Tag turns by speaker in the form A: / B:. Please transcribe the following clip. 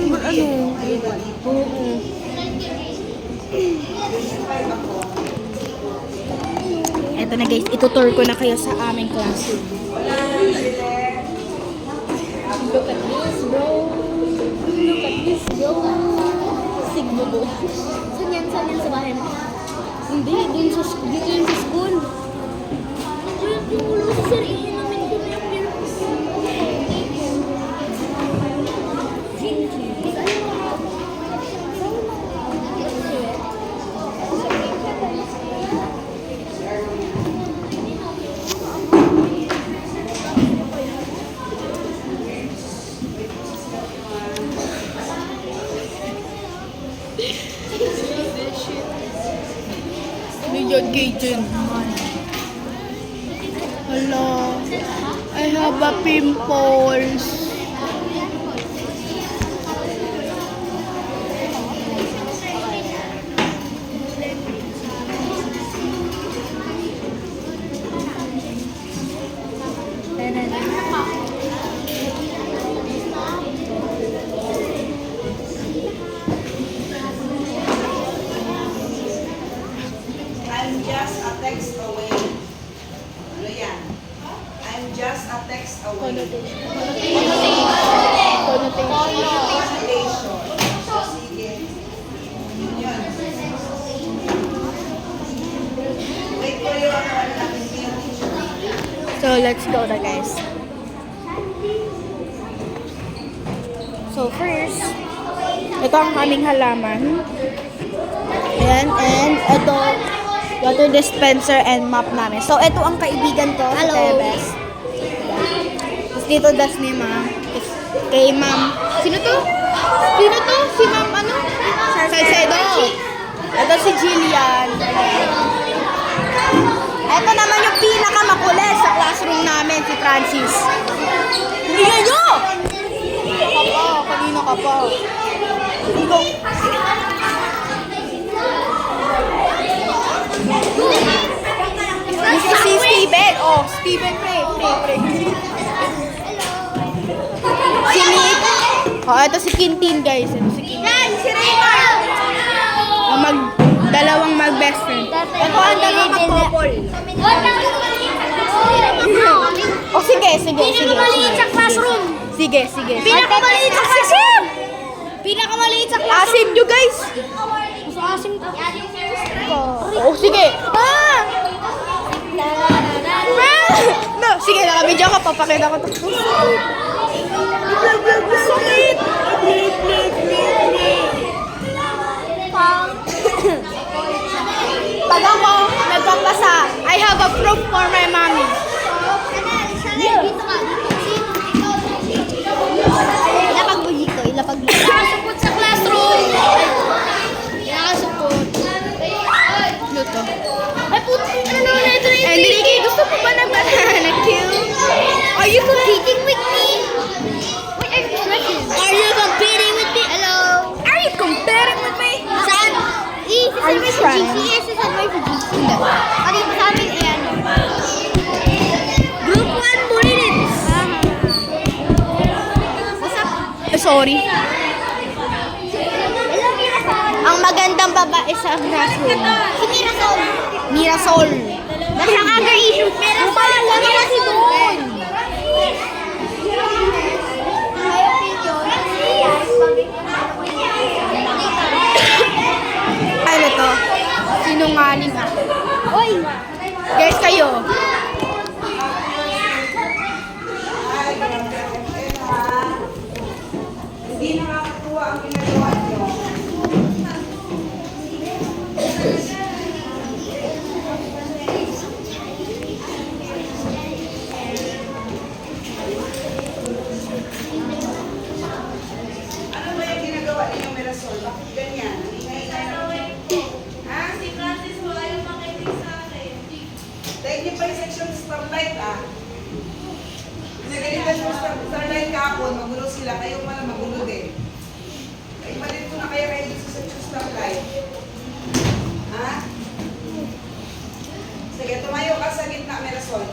A: Ano? Oo. Eto na guys, itutour ko na kayo sa aming classroom. Look at this, bro. Look at this, bro. Sigbo bro.
B: Saan yan? Saan yan sa bahay mo?
A: Hindi, dito yun sa school.
B: Uy, yung ulo si Sir Ian namin ko na yung pills.
A: Million Cajun. Hello. I have a pimples.
C: I'm just a text away. Ano yan? I'm just a text away. Connotation. So, sige. Yun. Wait for you ako ang namin teacher.
A: So, let's go na guys. So, first, ito ang aming halaman. Ayan, and ito, water dispenser and map namin. So, ito ang kaibigan ko, si
B: Hello.
A: Tebes. Tapos dito, das ni ma'am. Tapos kay ma'am. Sino to? Sino to? Si ma'am ano? Salcedo. Ito si Jillian. Ito naman yung pinakamakulit sa classroom namin, si Francis. Hindi nyo! Kanina ka pa. Ikaw. This is si Steven. Oh, Steven, pre. Si Nick. Oh, ito si Quintin, guys. Ito si Quintin.
B: Yan! Si Raymar!
A: Dalawang mag-best friend. Ito ang dalawang mag-couple. Oh, sige.
B: Pinakamaliit sa classroom!
A: Sige.
B: Pinakamaliit sa classroom! Pinakamaliit sa classroom!
A: Asim nyo, guys.
B: Mas asim ka.
A: Oh, sige. No, sige, nakabidyo ka. Papakita ko ito. Sakit. Pag ako nagpapasa, I have a proof for my mommy.
B: Ilapag mo dito, ilapag mo. Nakasupot sa classroom! Nakasupot.
A: Luto.
B: Ay, puto, ano na ito na
A: And Ricky, gusto mo ba ng banana cue?
B: Are you competing with me? What are you drinking? Are you competing with me? Hello?
A: Are you comparing with me?
B: Saan?
A: Are you trying?
B: Saan may GC? Ano yung sa amin? Eh, ano? Group 1 bulletins. What's up?
A: Sorry. Ang magandang babae sa classroom.
B: Si Mirasol.
A: Mirasol.
B: Nasa anger issue. Mirasol. Mirasol doon. My opinion.
A: Ano to? Sinungaling ako.
B: Oy!
A: Guys, kayo.
C: Hindi nakakatuwa ang ginagawa niyo. Ano ba yung ginagawa ninyo, Mirasol? Bakit ganyan? Ingay-ingay na. Ha? Si Francis, wala yung makinig sa akin. Dahil niyo pa yung section starlight, ah. Pinagalitan yung starlight kahapon, magulo sila. Kayo pala magulo din. Ay, malito na kaya kayo sa section starlight. Ha? Sige, tumayo ka sa gitna, Mirasol.